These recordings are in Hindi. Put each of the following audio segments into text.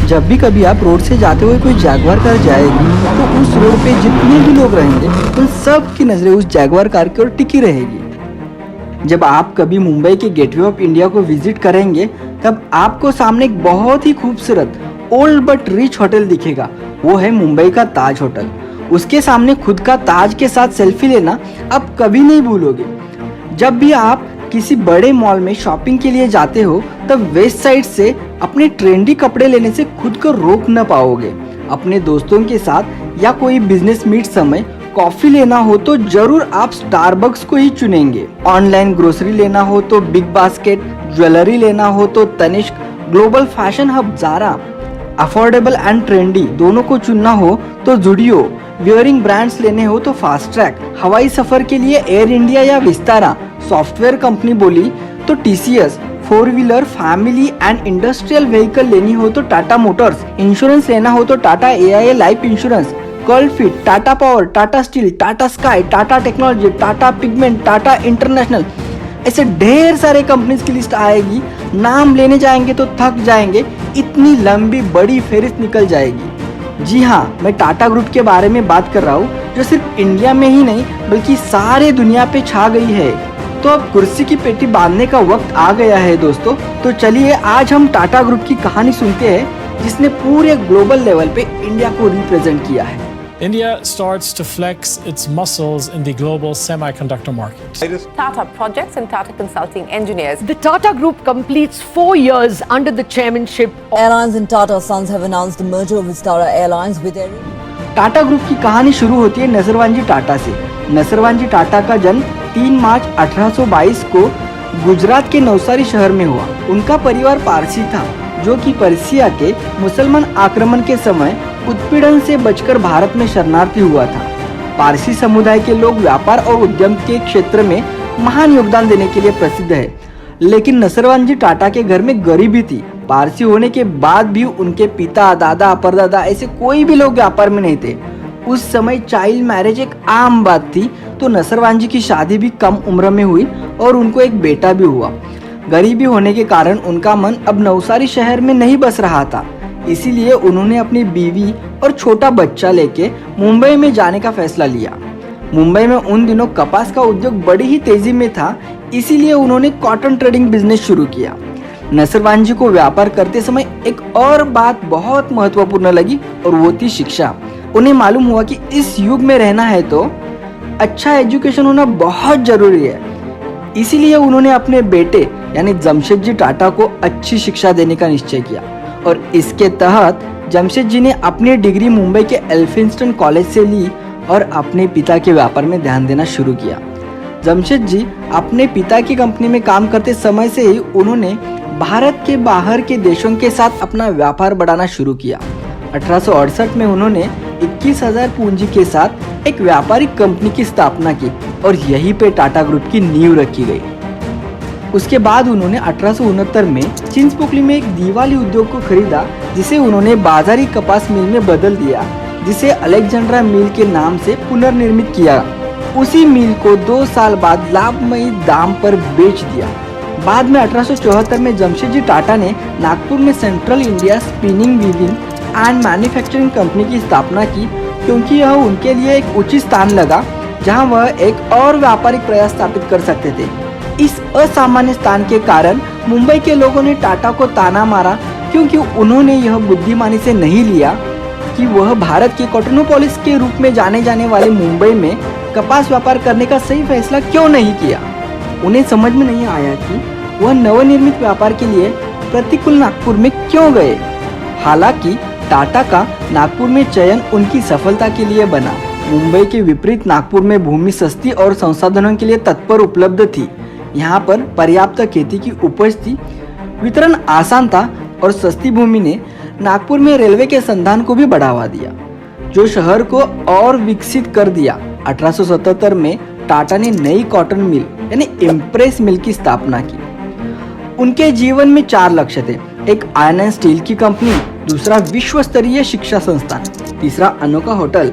जब भी कभी आप रोड से जाते हुए कोई जैगवार कार जाएगी तो उस रोड पे जितने भी लोग रहेंगे उन सब की नजरें उस जैगवार कार की ओर टिकी रहेगी। जब आप कभी मुंबई के गेटवे ऑफ इंडिया को विजिट करेंगे तब आपको सामने एक बहुत ही खूबसूरत ओल्ड बट रिच होटल दिखेगा। वो है मुंबई का ताज होटल। उसके सामने खुद का ताज के साथ सेल्फी लेना आप कभी नहीं भूलोगे। जब भी आप किसी बड़े मॉल में शॉपिंग के लिए जाते हो तब वेस्ट साइड से अपने ट्रेंडी कपड़े लेने से खुद को रोक न पाओगे। अपने दोस्तों के साथ या कोई बिजनेस मीट समय कॉफी लेना हो तो जरूर आप स्टारबक्स को ही चुनेंगे। ऑनलाइन ग्रोसरी लेना हो तो बिग बास्केट, ज्वेलरी लेना हो तो Tanishq, global fashion hub Zara, affordable and trendy दोनों को चुनना हो तो जुडियो, वियरिंग ब्रांड्स लेने हो तो फास्ट ट्रैक, हवाई सफर के लिए एयर इंडिया या विस्तारा, सॉफ्टवेयर कंपनी बोली तो TCS, four wheeler, family and industrial vehicle लेनी हो तो टाटा मोटर्स, इंश्योरेंस लेना हो तो Tata AIA life insurance, curl fit, Tata power, Tata steel, Tata sky, Tata technology, Tata pigment, Tata international, ऐसे ढेर सारे कंपनीज की लिस्ट आएगी। नाम लेने जाएंगे तो थक जाएंगे, इतनी लंबी बड़ी फेरिस्त निकल जाएगी। जी हाँ, मैं टाटा ग्रुप के बारे में बात कर रहा हूँ जो सिर्फ इंडिया में ही नहीं बल्कि सारे दुनिया पे छा गई है। तो अब कुर्सी की पेटी बांधने का वक्त आ गया है दोस्तों। तो चलिए आज हम टाटा ग्रुप की कहानी सुनते हैं जिसने पूरे ग्लोबल लेवल पे इंडिया को रिप्रेजेंट किया है। India starts to flex its muscles in the global semiconductor market. Tata Projects and Tata Consulting Engineers. The Tata Group completes 4 years under the chairmanship. Airlines and Tata Sons have announced the merger of Vistara Airlines with Air Tata group की कहानी शुरू होती है नसरवानजी टाटा से। नसरवानजी टाटा का जन्म 3 मार्च 1822 को गुजरात के नवसारी शहर में हुआ। उनका परिवार पारसी था जो कि पर्सिया के मुसलमान आक्रमण के समय उत्पीड़न से बचकर भारत में शरणार्थी हुआ था। पारसी समुदाय के लोग व्यापार और उद्यम के क्षेत्र में महान योगदान देने के लिए प्रसिद्ध है। लेकिन नसरवानजी टाटा के घर में गरीबी थी। पारसी होने के बाद भी उनके पिता, दादा, परदादा ऐसे कोई भी लोग व्यापार में नहीं थे। उस समय चाइल्ड मैरिज एक आम बात थी, तो नसरवानजी की शादी भी कम उम्र में हुई और उनको एक बेटा भी हुआ। गरीबी होने के कारण उनका मन अब नवसारी शहर में नहीं बस रहा था, इसीलिए उन्होंने अपनी बीवी और छोटा बच्चा लेके मुंबई में जाने का फैसला लिया। मुंबई में उन दिनों कपास का उद्योग बड़ी ही तेजी में था, इसीलिए उन्होंने कॉटन ट्रेडिंग बिजनेस शुरू किया। नसरवानजी को व्यापार करते समय एक और बात बहुत महत्वपूर्ण लगी और वो थी शिक्षा। उन्हें मालूम हुआ कि इस युग में रहना है तो अच्छा एजुकेशन होना बहुत जरूरी है। इसीलिए उन्होंने अपने बेटे यानी जमशेदजी टाटा को अच्छी शिक्षा देने का निश्चय किया और इसके तहत जमशेदजी ने अपनी डिग्री मुंबई के एल्फिंस्टन कॉलेज से ली और अपने पिता के व्यापार में ध्यान देना शुरू किया। जमशेदजी अपने पिता की कंपनी में काम करते समय से ही उन्होंने भारत के बाहर के देशों के साथ अपना व्यापार बढ़ाना शुरू किया। 1868 में उन्होंने 21,000 पूंजी के साथ एक व्यापारिक कंपनी की स्थापना की और यहीं पे टाटा ग्रुप की नींव रखी गई। उसके बाद उन्होंने 1869 में चिंचपोकली में एक दीवाली उद्योग को खरीदा जिसे उन्होंने बाजारी कपास मिल में बदल दिया, जिसे अलेक्जेंड्रा मिल के नाम से पुनर्निर्मित किया। उसी मिल को 2 साल बाद लाभमयी दाम पर बेच दिया। बाद में 1874 में जमशेदजी टाटा ने नागपुर में central India spinning weaving and manufacturing company की स्थापना की, क्योंकि यह उनके लिए एक उचित स्थान लगा जहां वह एक और व्यापारिक प्रयास स्थापित कर सकते थे। इस असामान्य स्थान के कारण मुंबई के लोगों ने टाटा को ताना मारा, क्योंकि उन्होंने यह बुद्धिमानी से नहीं लिया कि वह भारत के कॉटनोपोलिस के रूप में जाने जाने वाले मुंबई में कपास व्यापार करने का सही फैसला क्यों नहीं किया। उन्हें समझ में नहीं आया कि वह नवनिर्मित व्यापार के लिए प्रतिकूल नागपुर में क्यों गए। हालांकि टाटा का नागपुर में चयन उनकी सफलता के लिए बना। मुंबई के विपरीत नागपुर में भूमि सस्ती और संसाधनों के लिए तत्पर उपलब्ध थी। यहाँ पर पर्याप्त खेती की उपज थी, वितरण आसान था और सस्ती भूमि ने नागपुर में रेलवे के संधान को भी बढ़ावा दिया, जो शहर को और विकसित कर दिया। 1877 में टाटा ने नई कॉटन मिल यानी इम्प्रेस मिल की स्थापना की। उनके जीवन में 4 लक्ष्य थे। एक आयरन एंड स्टील की कंपनी, दूसरा विश्व स्तरीय शिक्षा संस्थान, तीसरा अनोखा होटल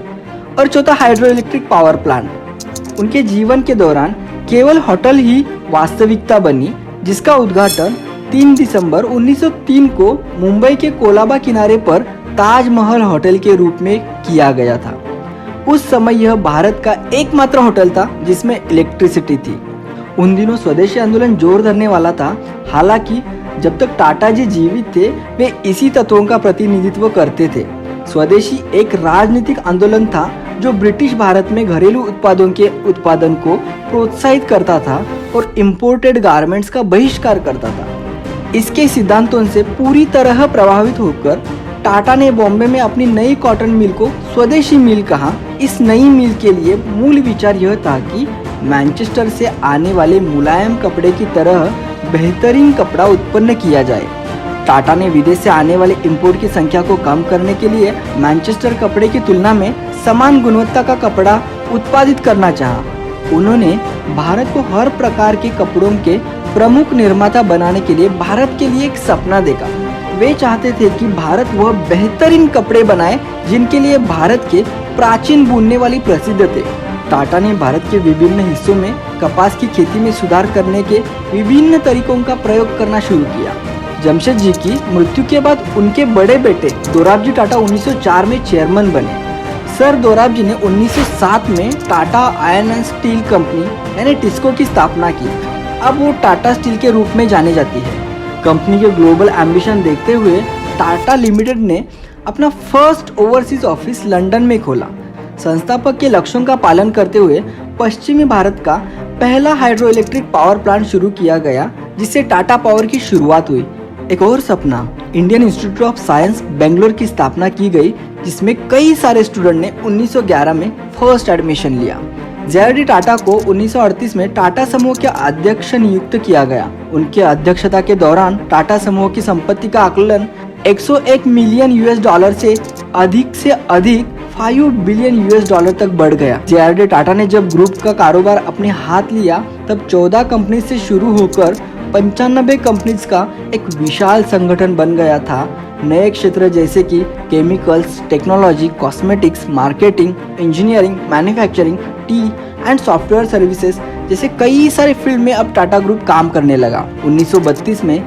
और चौथा हाइड्रो इलेक्ट्रिक पावर प्लांट। उनके जीवन के दौरान केवल होटल ही वास्तविकता बनी, जिसका उद्घाटन 3 दिसंबर 1903 को मुंबई के कोलाबा किनारे पर ताजमहल होटल के रूप में किया गया था। उस समय यह भारत का एकमात्र होटल था जिसमें इलेक्ट्रिसिटी थी। उन दिनों स्वदेशी आंदोलन जोर धरने वाला था। हालांकि जब तक टाटा जी जीवित थे वे इसी तत्वों का प्रतिनिधित्व करते थे। स्वदेशी एक राजनीतिक आंदोलन था जो ब्रिटिश भारत में घरेलू उत्पादों के उत्पादन को प्रोत्साहित करता था और इंपोर्टेड गारमेंट्स का बहिष्कार करता था। इसके सिद्धांतों से पूरी तरह प्रभावित होकर टाटा ने बॉम्बे में अपनी नई कॉटन मिल को स्वदेशी मिल कहा। इस नई मिल के लिए मूल विचार यह था कि मैनचेस्टर से आने वाले मुलायम कपड़े की तरह बेहतरीन कपड़ा उत्पन्न किया जाए। टाटा ने विदेश से आने वाले इंपोर्ट की संख्या को कम करने के लिए मैनचेस्टर कपड़े की तुलना में समान गुणवत्ता का कपड़ा उत्पादित करना चाहा। उन्होंने भारत को हर प्रकार के कपड़ों के प्रमुख निर्माता बनाने के लिए भारत के लिए एक सपना देखा। वे चाहते थे कि भारत वह बेहतरीन कपड़े बनाए जिनके लिए भारत के प्राचीन बुनने वाली प्रसिद्ध थे। टाटा ने भारत के विभिन्न हिस्सों में कपास की खेती में सुधार करने के विभिन्न तरीकों का प्रयोग करना शुरू किया। जमशेद जी की मृत्यु के बाद उनके बड़े बेटे दोराबजी टाटा 1904 में चेयरमैन बने। सर दोराबजी ने 1907 में Tata iron and steel company यानी टिस्को की स्थापना की। अब वो टाटा स्टील के रूप में जाने जाती है। कंपनी के ग्लोबल एम्बिशन देखते हुए टाटा लिमिटेड ने अपना फर्स्ट ओवरसीज ऑफिस लंदन में खोला। संस्थापक के लक्ष्यों का पालन करते हुए पश्चिमी भारत का पहला हाइड्रो इलेक्ट्रिक पावर प्लांट शुरू किया गया, जिससे टाटा पावर की शुरुआत हुई। एक और सपना, Indian institute of science Bangalore की स्थापना की गई, जिसमें कई सारे स्टूडेंट ने 1911 में फर्स्ट एडमिशन लिया। JRD टाटा को 1938 में टाटा समूह के अध्यक्ष नियुक्त किया गया। उनके अध्यक्षता के दौरान टाटा समूह की संपत्ति का आकलन 101 मिलियन US से अधिक 5 बिलियन US तक बढ़ गया। JRD टाटा ने जब ग्रुप का कारोबार अपने हाथ लिया तब 14 कंपनी से शुरू होकर 95 कंपनीज का एक विशाल संगठन बन गया था। नए क्षेत्र जैसे कि chemicals, technology, cosmetics, marketing, engineering, manufacturing, T and software services जैसे कई सारे फील्ड में अब टाटा ग्रुप काम करने लगा। 1932 में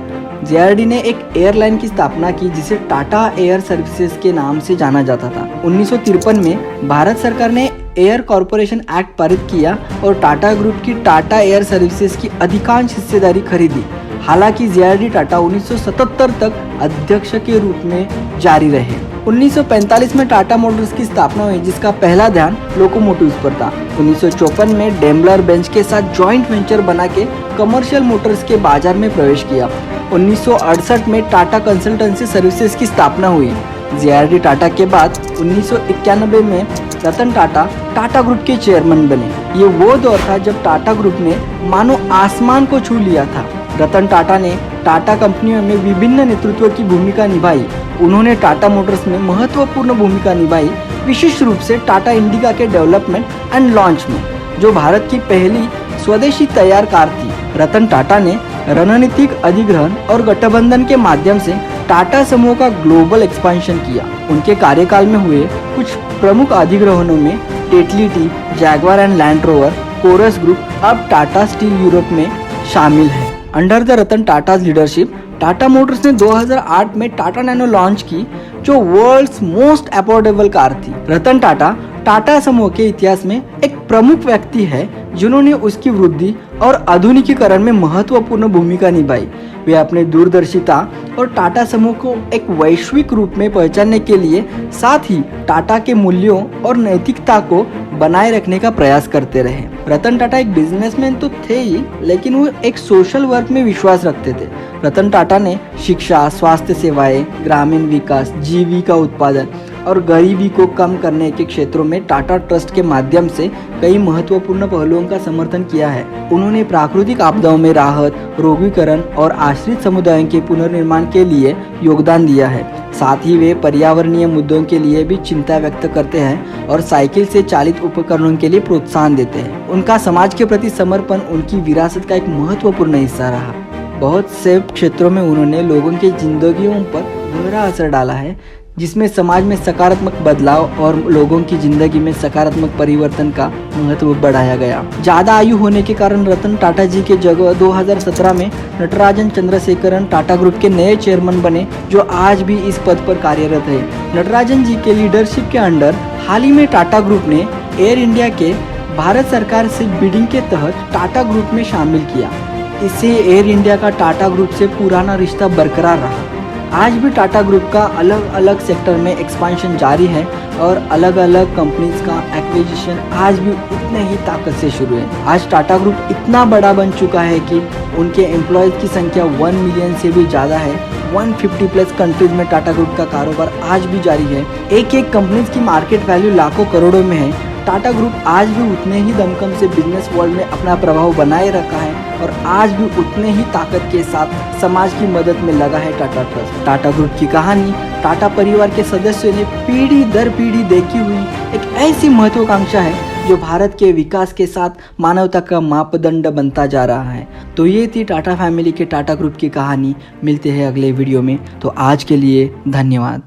JRD ने एक एयरलाइन की स्थापना की जिसे टाटा एयर सर्विसेज के नाम से जाना जाता था। 1953 में भारत सरकार ने एयर कॉरपोरेशन एक्ट पारित किया और टाटा ग्रुप की टाटा एयर सर्विसेज की अधिकांश हिस्सेदारी खरीदी। हालांकि JRD टाटा 1977 तक अध्यक्ष के रूप में जारी रहे। 1945 में टाटा मोटर्स की स्थापना हुई, जिसका पहला ध्यान लोकोमोटिव्स पर था। 1954 में डेमलर बेंच के साथ जॉइंट वेंचर बना के कमर्शियल मोटर्स के बाजार में प्रवेश किया। 1968 में टाटा कंसल्टेंसी सर्विसेज की स्थापना हुई। JRD टाटा के बाद 1991 में रतन टाटा टाटा ग्रुप के चेयरमैन बने। ये वो दौर था जब टाटा ग्रुप ने मानो आसमान को छू लिया था। रतन टाटा ने टाटा कंपनियों में विभिन्न नेतृत्व की भूमिका निभाई। उन्होंने टाटा मोटर्स में महत्वपूर्ण भूमिका निभाई, विशेष रूप से टाटा इंडिका के डेवलपमेंट एंड लॉन्च में, जो भारत की पहली स्वदेशी तैयार कार थी। रतन टाटा ने रणनीतिक अधिग्रहण और गठबंधन के माध्यम से टाटा समूह का ग्लोबल एक्सपेंशन किया। उनके कार्यकाल में हुए कुछ प्रमुख अधिग्रहणों में Tetley tea, Jaguar and land rover, Corus group अब टाटा स्टील यूरोप में शामिल है। Under the Ratan Tatas leadership Tata Motors ने 2008 में टाटा नैनो लॉन्च की, जो वर्ल्ड्स मोस्ट अफोर्डेबल कार थी। रतन टाटा टाटा समूह के इतिहास में एक प्रमुख व्यक्ति है जिन्होंने उसकी वृद्धि और आधुनिकीकरण में महत्वपूर्ण भूमिका निभाई। वे अपने दूरदर्शिता और टाटा समूह को एक वैश्विक रूप में पहचानने के लिए साथ ही टाटा के मूल्यों और नैतिकता को बनाए रखने का प्रयास करते रहे। रतन टाटा एक बिजनेसमैन तो थे ही, लेकिन वो एक सोशल वर्क में विश्वास रखते थे। रतन टाटा ने शिक्षा, स्वास्थ्य सेवाएं, ग्रामीण विकास, जीविका उत्पादन और गरीबी को कम करने के क्षेत्रों में टाटा ट्रस्ट के माध्यम से कई महत्वपूर्ण पहलुओं का समर्थन किया है। उन्होंने प्राकृतिक आपदाओं में राहत, रोगीकरण और आश्रित समुदायों के पुनर्निर्माण के लिए योगदान दिया है। साथ ही वे पर्यावरणीय मुद्दों के लिए भी चिंता व्यक्त करते हैं और साइकिल से चालित उपकरणों के लिए प्रोत्साहन देते हैं। उनका समाज के प्रति समर्पण उनकी विरासत का एक महत्वपूर्ण हिस्सा रहा। बहुत से क्षेत्रों में उन्होंने लोगों की जिंदगियों पर गहरा असर डाला है, जिसमें समाज में सकारात्मक बदलाव और लोगों की जिंदगी में सकारात्मक परिवर्तन का महत्व बढ़ाया गया। ज्यादा आयु होने के कारण रतन टाटा जी के जगह 2017 में नटराजन चंद्रशेखरन टाटा ग्रुप के नए चेयरमैन बने, जो आज भी इस पद पर कार्यरत है। नटराजन जी के लीडरशिप के अंडर हाल ही में टाटा ग्रुप ने एयर इंडिया के भारत सरकार से बिडिंग के तहत टाटा ग्रुप में शामिल किया। इससे एयर इंडिया का टाटा ग्रुप से पुराना रिश्ता बरकरार रहा। आज भी टाटा ग्रुप का अलग अलग सेक्टर में एक्सपांशन जारी है और अलग अलग कंपनीज का एक्विजिशन आज भी उतने ही ताकत से शुरू है। आज टाटा ग्रुप इतना बड़ा बन चुका है कि उनके एम्प्लॉयज़ की संख्या 1 मिलियन से भी ज़्यादा है। 150 प्लस कंट्रीज में टाटा ग्रुप का कारोबार आज भी जारी है। एक एक कंपनीज की मार्केट वैल्यू लाखों करोड़ों में है। टाटा ग्रुप आज भी उतने ही दमखम से बिजनेस वर्ल्ड में अपना प्रभाव बनाए रखा है और आज भी उतने ही ताकत के साथ समाज की मदद में लगा है टाटा ट्रस्ट। टाटा ग्रुप की कहानी टाटा परिवार के सदस्यों ने पीढ़ी दर पीढ़ी देखी हुई एक ऐसी महत्वाकांक्षा है जो भारत के विकास के साथ मानवता का मापदंड बनता जा रहा है। तो ये थी टाटा फैमिली के टाटा ग्रुप की कहानी। मिलते हैं अगले वीडियो में। तो आज के लिए धन्यवाद।